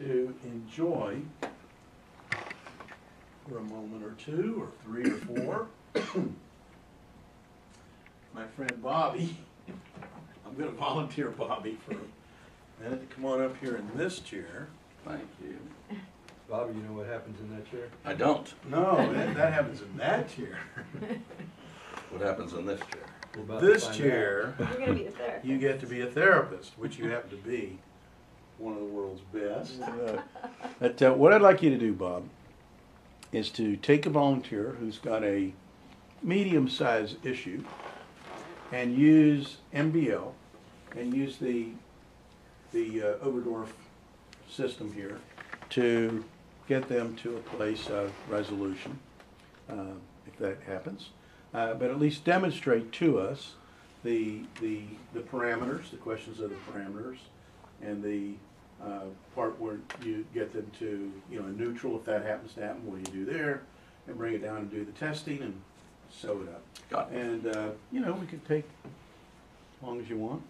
to enjoy for a moment or two, or three or four. My friend Bobby, I'm going to volunteer Bobby for a minute to come on up here in this chair. Thank you. Bobby, you know what happens in that chair? I don't. No, that happens in that chair. What happens in this chair? This chair, You're going to be a therapist. you get to be a therapist, which you happen to be one of the world's best. What I'd like you to do, Bob, is to take a volunteer who's got a medium-sized issue and use MBL and use the Oberdorf system here to get them to a place of resolution, if that happens. But at least demonstrate to us the parameters, the questions of the parameters, and the part where you get them to, neutral, if that happens to happen, what do you do there, and bring it down and do the testing and sew it up. Got it. And, we could take as long as you want.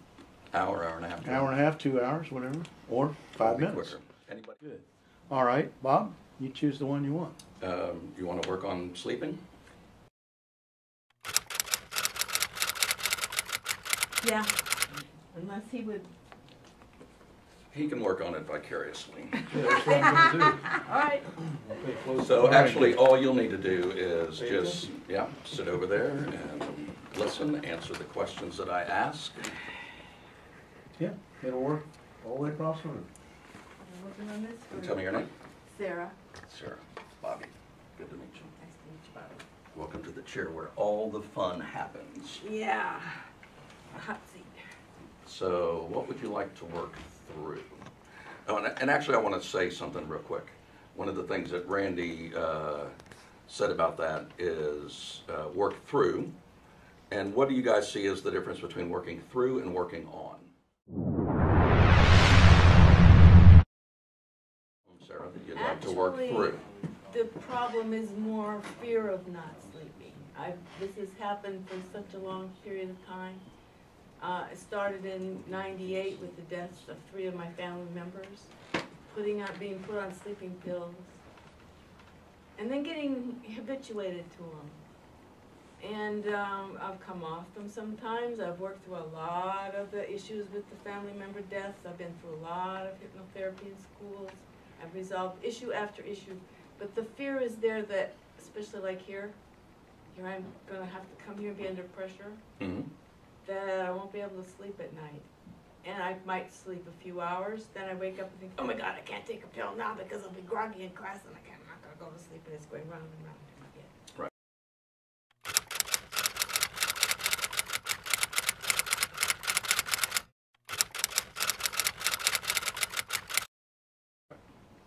Hour and a half. Hour and a half, 2 hours, whatever, or 5 minutes. Quicker. Anybody? Good. All right, Bob, you choose the one you want. You want to work on sleeping? Yeah, unless he would. He can work on it vicariously. Yeah, that's what I'm going to do. All right. So actually, all you'll need to do is just, sit over there and listen, answer the questions that I ask. Yeah, it'll work all the way across the room. I'm working on this. And tell me your name. Sarah. Sarah. Bobby. Good to meet you. Nice to meet you, Bobby. Welcome to the chair where all the fun happens. Yeah. A hot seat. So what would you like to work through? Oh, and actually I want to say something real quick. One of the things that Randy said about that is work through. And what do you guys see as the difference between working through and working on? Sarah, that you'd like to work through. The problem is more fear of not sleeping. This has happened for such a long period of time. It started in '98 with the deaths of 3 of my family members, being put on sleeping pills, and then getting habituated to them. And I've come off them sometimes. I've worked through a lot of the issues with the family member deaths. I've been through a lot of hypnotherapy in schools. I've resolved issue after issue. But the fear is there that, especially like here I'm going to have to come here and be under pressure, that I won't be able to sleep at night. And I might sleep a few hours, then I wake up and think, oh my God, I can't take a pill now because I'll be groggy in class and I'm not going to go to sleep, and it's going round and round in my head. Right.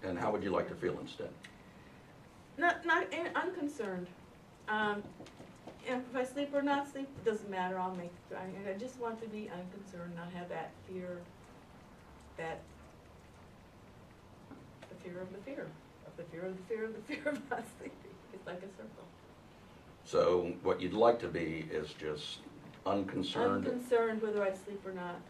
And how would you like to feel instead? Unconcerned. If I sleep or not sleep, it doesn't matter. I just want to be unconcerned, not have that fear, the fear of the fear, of the fear of the fear of the fear of not sleeping. It's like a circle. So what you'd like to be is just unconcerned? Unconcerned whether I sleep or not.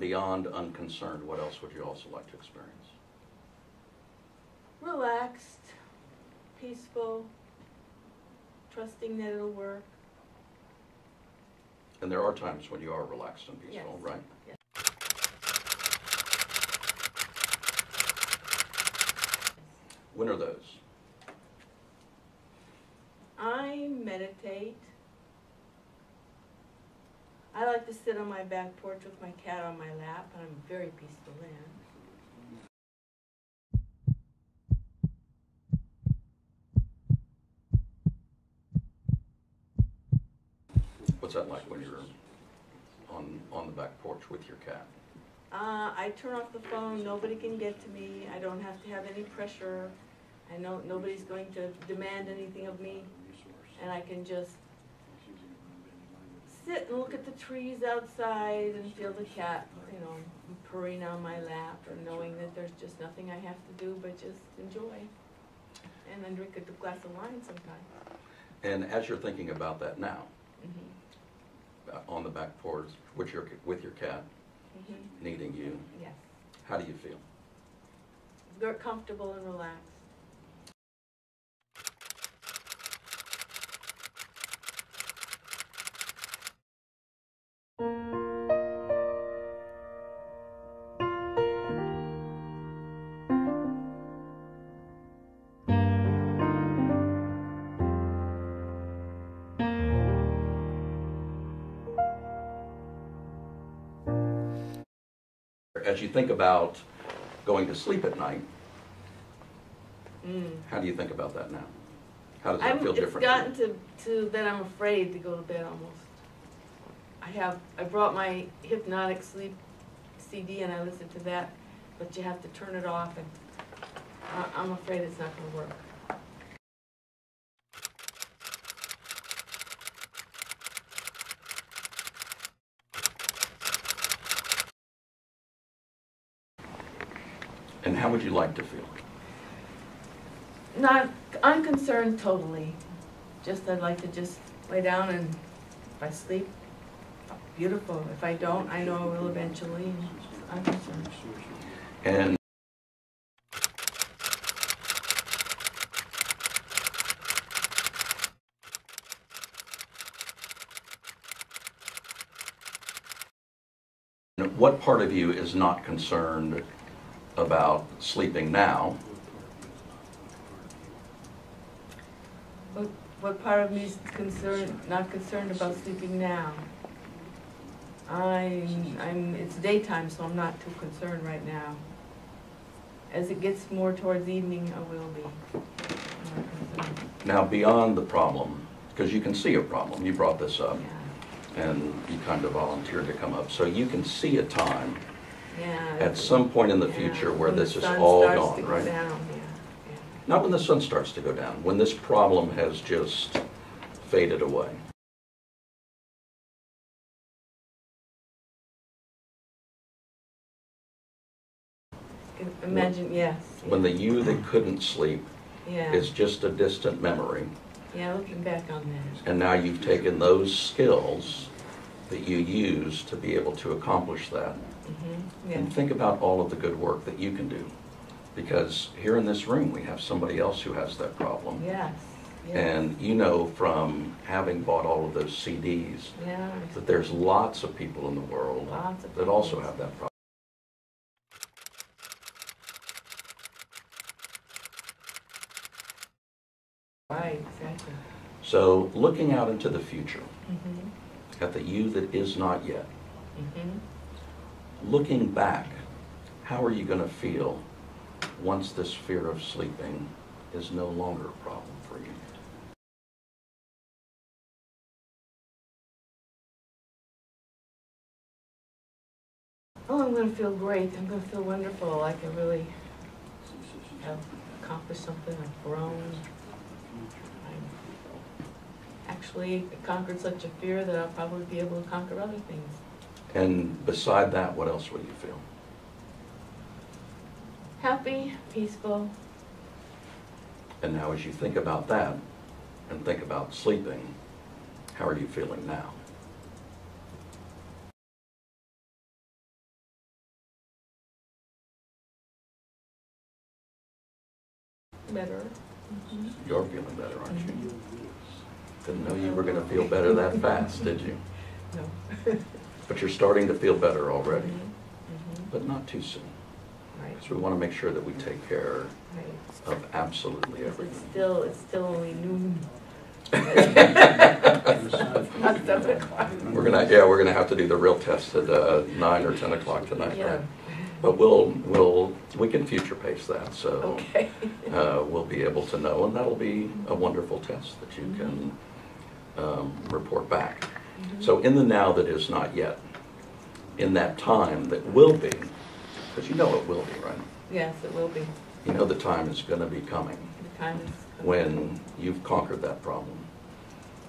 Beyond unconcerned, what else would you also like to experience? Relaxed, peaceful, trusting that it'll work. And there are times when you are relaxed and peaceful, Yes. right? Yes. When are those? I meditate. I like to sit on my back porch with my cat on my lap, and I'm very peaceful then. What's that like when you're on the back porch with your cat? I turn off the phone, nobody can get to me, I don't have to have any pressure, I know nobody's going to demand anything of me, and I can just sit and look at the trees outside and feel the cat, you know, purring on my lap, or knowing that there's just nothing I have to do but just enjoy, and then drink a glass of wine sometime. And as you're thinking about that now, Mm-hmm. On the back porch with your cat Mm-hmm. needing you, Yes. how do you feel? Very comfortable and relaxed. As you think about going to sleep at night, Mm. how do you think about that now? How does that feel It's different? gotten to that I'm afraid to go to bed almost. I brought my hypnotic sleep CD and I listen to that, but you have to turn it off, and I'm afraid it's not going to work. And how would you like to feel? Not unconcerned totally. Just I'd like to just lay down, and if I sleep, beautiful. If I don't, I know I will eventually. Unconcerned. And what part of you is not concerned about sleeping now? What part of me is not concerned about sleeping now? It's daytime, so I'm not too concerned right now. As it gets more towards evening, I will be more concerned. Now, beyond the problem, because you can see a problem, you brought this up, Yeah. and you kind of volunteered to come up, so you can see a time Yeah. at some point in the Yeah, future where when this the is sun all starts gone, to go right? down, yeah. Not when the sun starts to go down, when this problem has just faded away. Imagine, yes. When the you that couldn't sleep Yeah. is just a distant memory, Yeah, looking back on that. and now you've taken those skills that you use to be able to accomplish that. Yeah. And think about all of the good work that you can do. Because here in this room, we have somebody else who has that problem. Yes. Yes. And you know from having bought all of those CDs Yeah. that there's lots of people in the world Lots of that also people. have that problem. Right, exactly. So looking out into the future, Mm-hmm. at the you that is not yet, Mm-hmm. looking back, how are you going to feel once this fear of sleeping is no longer a problem for you? Oh, I'm going to feel great. I'm going to feel wonderful. Like I really have accomplished something. I've grown. I've actually conquered such a fear that I'll probably be able to conquer other things. And beside that, what else would you feel? Happy, peaceful. And now as you think about that and think about sleeping, how are you feeling now? Better. You're feeling better, aren't you? Didn't know you were going to feel better that fast, did you? No. But you're starting to feel better already, Mm-hmm. but not too soon. Right. So we want to make sure that we take care Right. of absolutely It's everything. still only noon. Not 7 o'clock. We're gonna have to do the real test at 9 or 10 o'clock tonight, Yeah. right? But we can future pace that, so Okay. we'll be able to know, and that'll be a wonderful test that you can report back. So in the now that is not yet, in that time that will be, because you know it will be, right? Yes, it will be. You know the time is going to be coming The time is coming. when you've conquered that problem,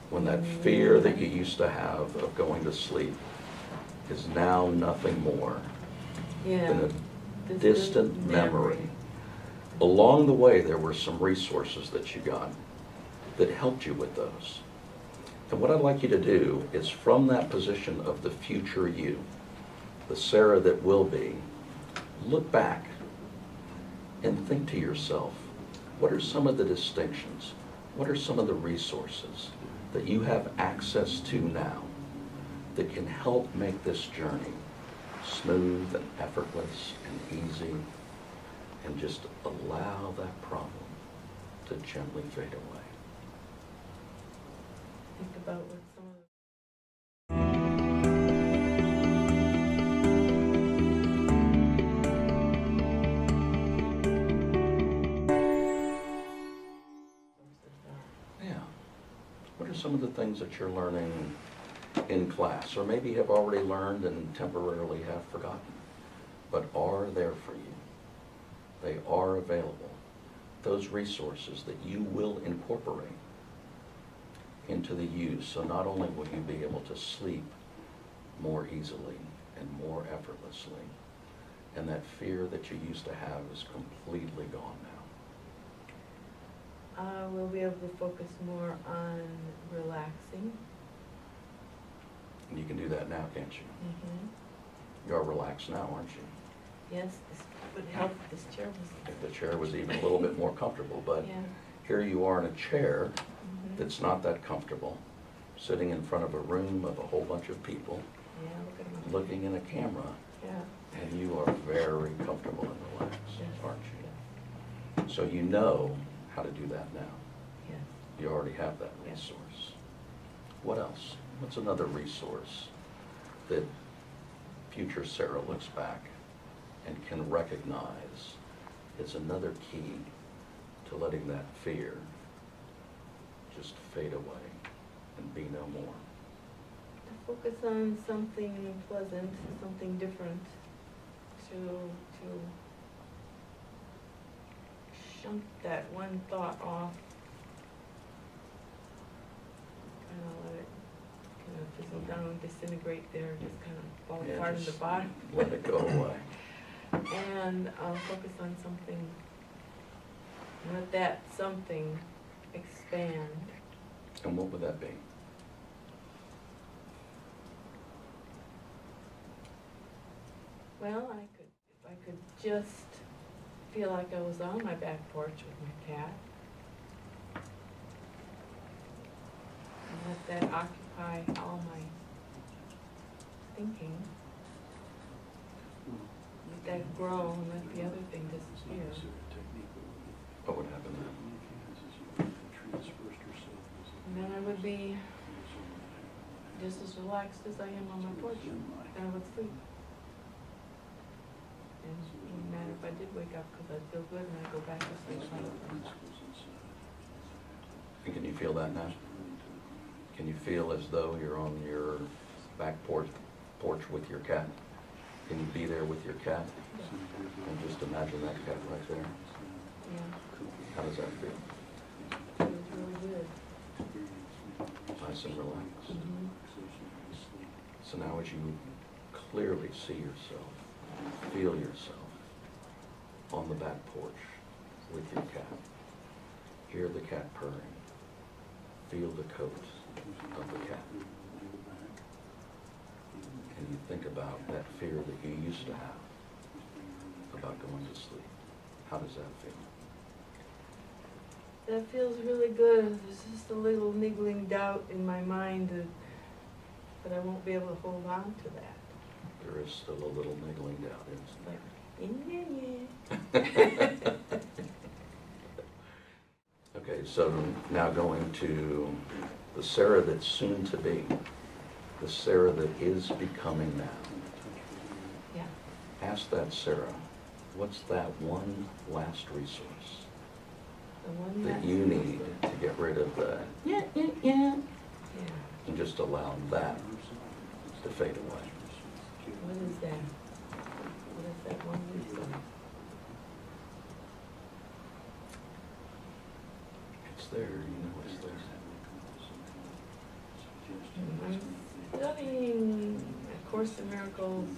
when that fear that you used to have of going to sleep is now nothing more Yeah. than a Distant distant memory. Along the way, there were some resources that you got that helped you with those. And what I'd like you to do is, from that position of the future you, the Sarah that will be, look back and think to yourself, what are some of the distinctions? What are some of the resources that you have access to now that can help make this journey smooth and effortless and easy, and just allow that problem to gently fade away? Think about what some of the Yeah. What are some of the things that you're learning in class, or maybe have already learned and temporarily have forgotten, but are there for you? They are available. Those resources that you will incorporate into the use, so not only will you be able to sleep more easily and more effortlessly, and that fear that you used to have is completely gone now. we'll be able to focus more on relaxing. And you can do that now, can't you? Mm-hmm. You're relaxed now, aren't you? Yes, this would help if this chair was. If the chair was even a little bit more comfortable, but Yeah. here you are in a chair Mm-hmm. that's not that comfortable, sitting in front of a room of a whole bunch of people, Yeah, look at my. looking in a camera, Yeah. and you are very comfortable and relaxed, Yes. aren't you? So you know how to do that now. Yes. You already have that Yes. resource. What else? What's another resource that future Sarah looks back and can recognize is another key to letting that fear just fade away and be no more? To focus on something pleasant, something different, to shunt that one thought off, kind of let it kind of fizzle down, disintegrate there, just kind of fall Yeah, apart in the just body. let it go away. And focus on something, let that something expand. And what would that be? Well, if I could just feel like I was on my back porch with my cat, and let that occupy all my thinking, let that grow and let the other thing disappear. What would happen then? And then I would be just as relaxed as I am on my porch, and I would sleep. And it wouldn't matter if I did wake up, because I'd feel good and I'd go back to sleep. And can you feel that now? Can you feel as though you're on your back porch with your cat? Can you be there with your cat? And just imagine that cat right there. Yeah, How does that feel? it was really good. Nice and relaxed. Mhm. So now as you clearly see yourself, feel yourself on the back porch with your cat, hear the cat purring, feel the coat of the cat, and you think about that fear that you used to have about going to sleep. How does that feel? That feels really good. There's just a little niggling doubt in my mind that I won't be able to hold on to that. There is still a little niggling doubt, isn't there? Okay, so now going to the Sarah that's soon to be, the Sarah that is becoming now. Yeah. Ask that Sarah, what's that one last resource The one that you need to get rid of the Yeah. and just just allow that to fade away. What is that? What is that one we saw? It's there, you know it's there. I'm studying A Course in Miracles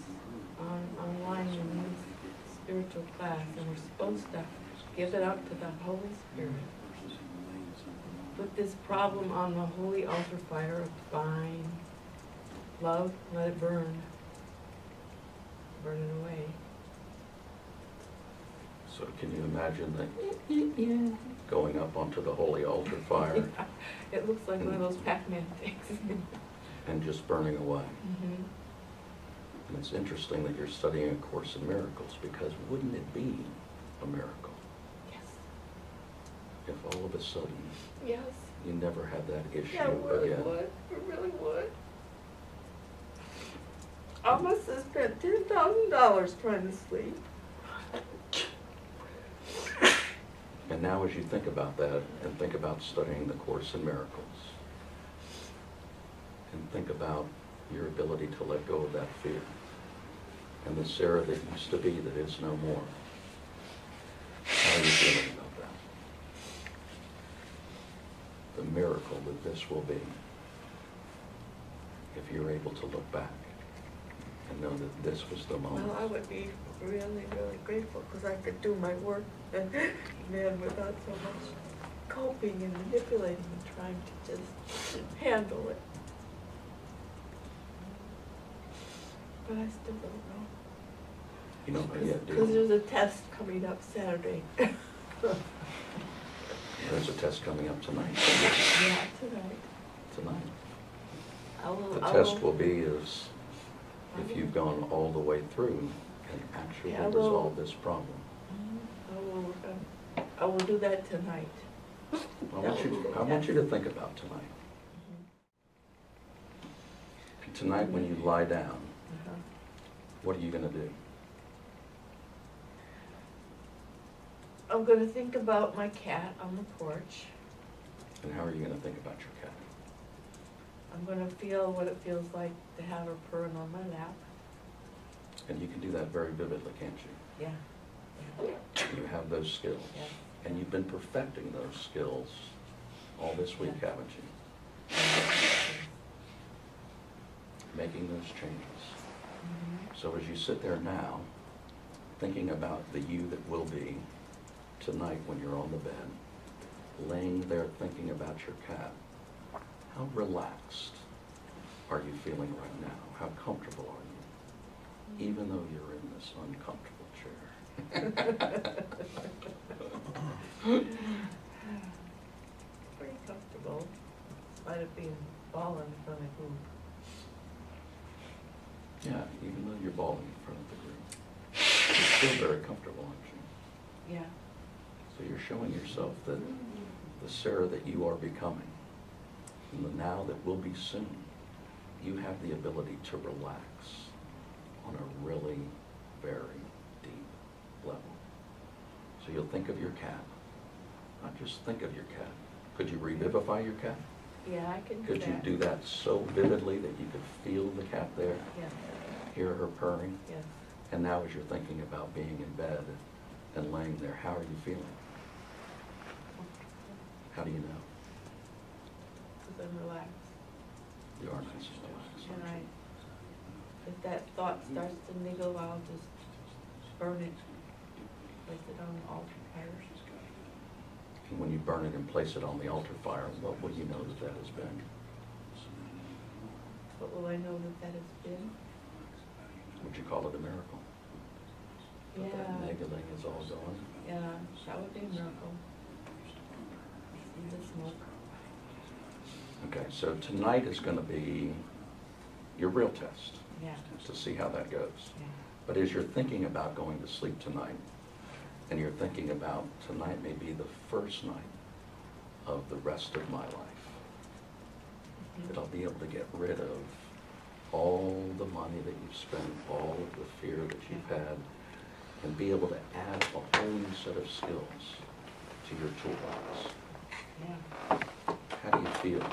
online in this spiritual class, and we're supposed to give it up to the Holy Spirit. Put this problem on the holy altar fire of divine love, let it burn. Burn it away. So can you imagine that going up onto the holy altar fire Yeah, it looks like one of those Pac-Man things. and just burning away? Mhm. And it's interesting that you're studying A Course in Miracles, because wouldn't it be a miracle Yes. if all of a sudden Yes. you never had that issue Yeah, it really again? would. It really would. I must have spent $10,000 trying to sleep. And now as you think about that, and think about studying the Course in Miracles, and think about your ability to let go of that fear, and the Sarah that used to be that is no more, how are you feeling about that? The miracle that this will be, if you're able to look back and know that this was the moment. Well, I would be really, really grateful because I could do my work and man without so much coping and manipulating and trying to just handle it. But I still don't know. You don't know yet, do Because you? there's a test coming up Saturday. There's a test coming up tonight. Yeah, tonight. Tonight. I The test will be is if you've gone all the way through and actually Yeah, I will. resolve this problem. I will do that tonight. I want you to think about tonight. And tonight when you lie down, Uh-huh. what are you going to do? I'm going to think about my cat on the porch. And how are you going to think about your cat? I'm going to feel what it feels like to have her purring on my lap. And you can do that very vividly, can't you? Yeah. You have those skills. Yeah. And you've been perfecting those skills all this week, Yeah. haven't you? Making those changes. Mhm. So as you sit there now, thinking about the you that will be tonight when you're on the bed, laying there thinking about your cat, how relaxed are you feeling right now? How comfortable are you? Even though you're in this uncomfortable chair. Pretty comfortable, despite it being ball in front of group. Yeah, even though you're bawling in front of the group, you're still very comfortable, aren't you? Yeah. So you're showing yourself that the Sarah that you are becoming, and the now that will be soon, you have the ability to relax on a really very deep level. So you'll think of your cat. Not just think of your cat. Could you revivify your cat? Yeah, I can do Could that. you do that so vividly that you could feel the cat there, Yes, hear her purring? yes. And now as you're thinking about being in bed and laying there, how are you feeling? How do you know? Because I'm relaxed. You are nice and relaxed, And aren't you? if that thought starts to niggle, I'll just burn it, place it on the altar fire. And when you burn it and place it on the altar fire, what will you know that that has been? What will I know that that has been? Would you call it a miracle? That Yeah. that niggling is all gone? Yeah, that would be a miracle. See the smoke. Okay, so tonight is going to be your real test Yeah, to see how that goes. yeah. But as you're thinking about going to sleep tonight, and you're thinking about tonight may be the first night of the rest of my life, that I'll be able to get rid of all the money that you've spent, all of the fear that you've had, and be able to add a whole new set of skills to your toolbox. Yeah. How do you feel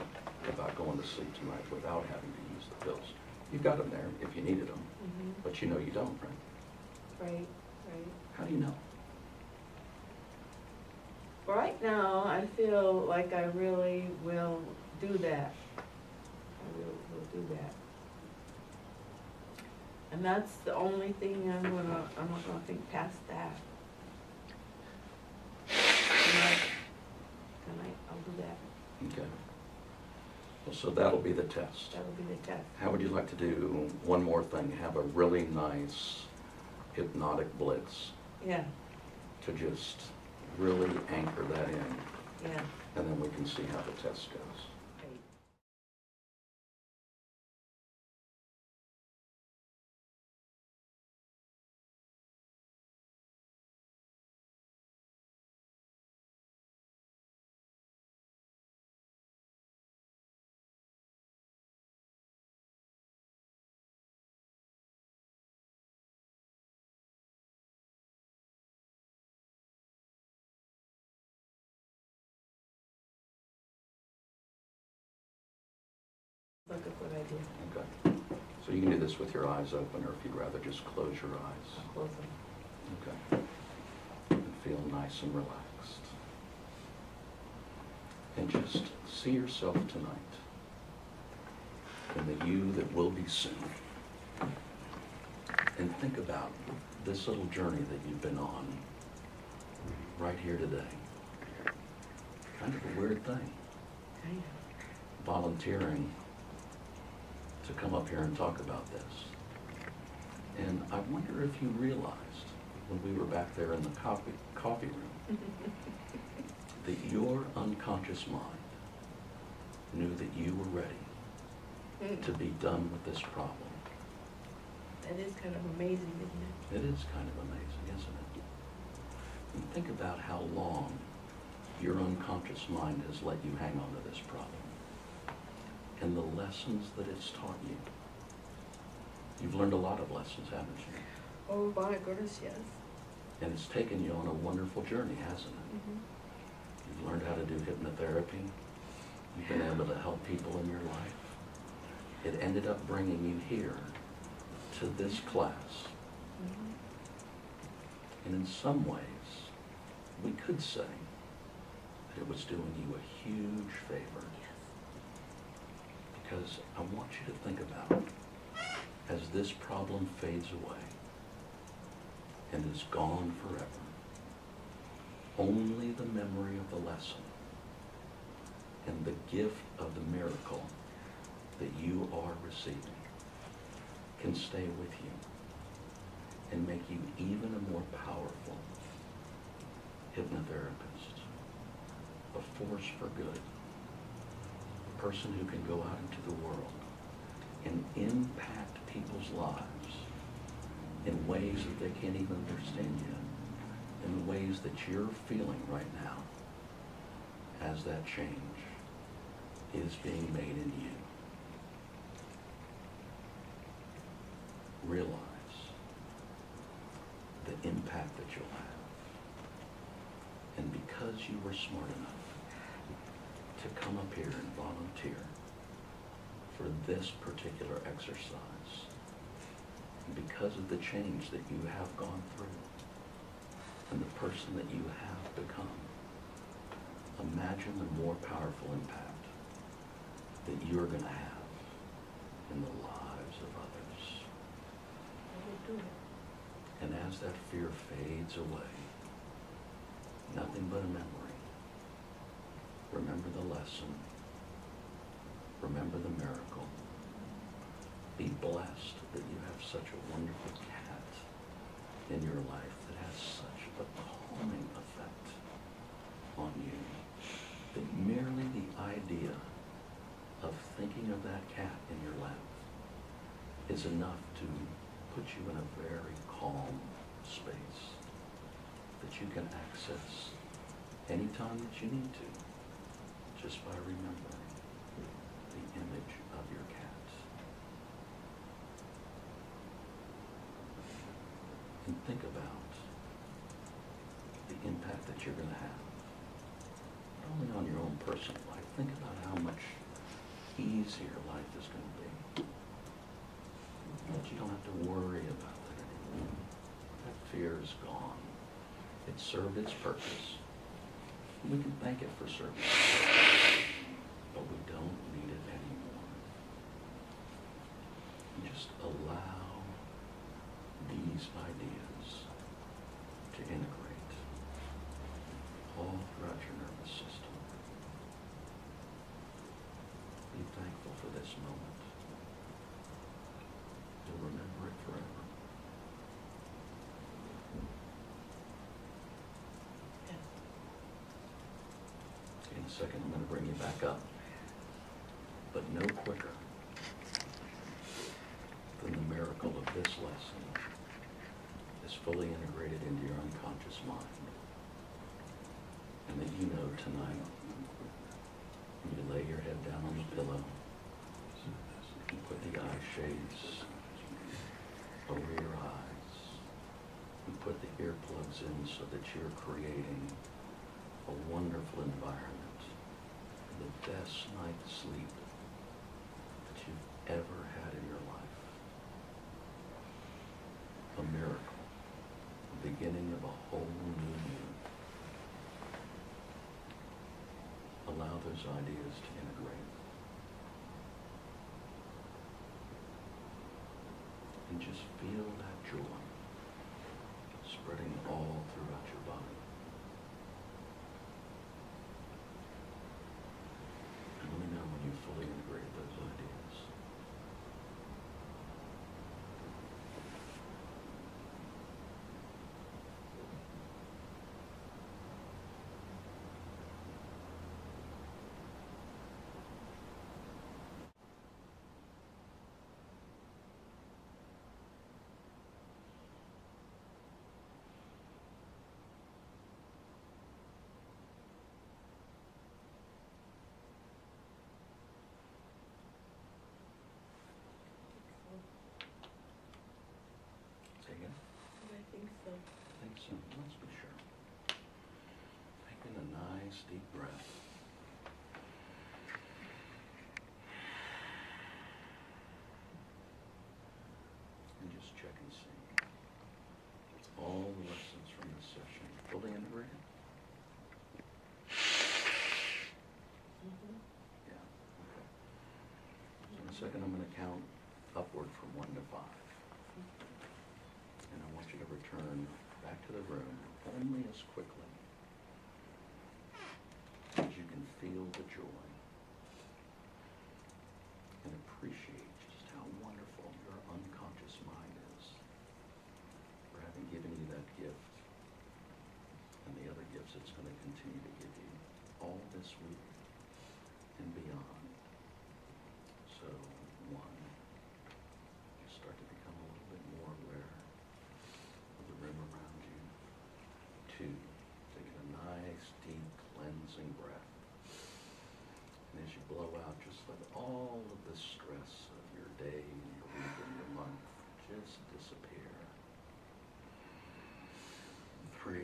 about going to sleep tonight without having to use the pills. You've got them there if you needed them, but you know you don't, right? Right, right. How do you know? Right now, I feel like I really will do that. I will do that. And that's the only thing I'm not gonna think past that. Tonight, I'll do that. Okay. Well, so that'll be the test. That'll be the test. How would you like to do one more thing? Have a really nice hypnotic blitz Yeah, to just really anchor that in, yeah. and then we can see how the test goes. Great. Look at what I did. Okay. So you can do this with your eyes open, or if you'd rather just close your eyes. I'll close them. Okay. And feel nice and relaxed. And just see yourself tonight in the you that will be soon. And think about this little journey that you've been on right here today. Kind of a weird thing. Kind of. Volunteering to come up here and talk about this. And I wonder if you realized when we were back there in the coffee room that your unconscious mind knew that you were ready to be done with this problem. That is kind of amazing, isn't It is kind of amazing, isn't it? And think about how long your unconscious mind has let you hang on to this problem and the lessons that it's taught you. You've learned a lot of lessons, haven't you? it? Oh my goodness, yes. And it's taken you on a wonderful journey, hasn't it? You've learned how to do hypnotherapy. You've been able to help people in your life. It ended up bringing you here to this class. And in some ways, we could say that it was doing you a huge favor. Because I want you to think about, as this problem fades away and is gone forever, only the memory of the lesson and the gift of the miracle that you are receiving can stay with you and make you even a more powerful hypnotherapist, a force for good, a person who can go out into the world and impact people's lives in ways that they can't even understand yet, in the ways that you're feeling right now as that change is being made in you. Realize the impact that you'll have. And because you were smart enough to come up here and volunteer for this particular exercise, and because of the change that you have gone through and the person that you have become, imagine the more powerful impact that you're going to have in the lives of others. And as that fear fades away, nothing but a memory. Remember the lesson. Remember the miracle. Be blessed that you have such a wonderful cat in your life that has such a calming effect on you that merely the idea of thinking of that cat in your lap is enough to put you in a very calm space that you can access anytime that you need to, just by remembering the image of your cat. And think about the impact that you're going to have, not only on your own personal life, think about how much easier life is going to be. That you don't have to worry about it anymore. That fear is gone. It served its purpose. We can thank it for serving its purpose, but we don't need it anymore. Just allow these ideas to integrate all throughout your nervous system. Be thankful for this moment. You'll remember it forever. In a second, I'm going to bring you back up, but no quicker than the miracle of this lesson is fully integrated into your unconscious mind. And that you know tonight, when you lay your head down on the pillow, you put the eye shades over your eyes, you put the earplugs in so that you're creating a wonderful environment, the best night's sleep that you've ever had in your life. A miracle, the beginning of a whole new you. Allow those ideas to integrate. And just feel that joy spreading all throughout your body. And let me know when you fully integrate those ideas. Say again? I think so. I think so. Let's be sure. Taking a nice deep breath. And just check and see. All the lessons from this session fully integrated? Mhm. Yeah. Okay. So in a second, I'm going to count upward from 1 to 5. And I want you to return back to the room only as quickly as you can feel the joy and appreciate just how wonderful your unconscious mind is for having given you that gift and the other gifts it's going to continue to give you all this week and beyond. So, 1, you start to become a little bit more aware of the room around you. 2, taking a nice, deep, cleansing breath. And as you blow out, just let all of the stress of your day, and your week, and your month just disappear. 3,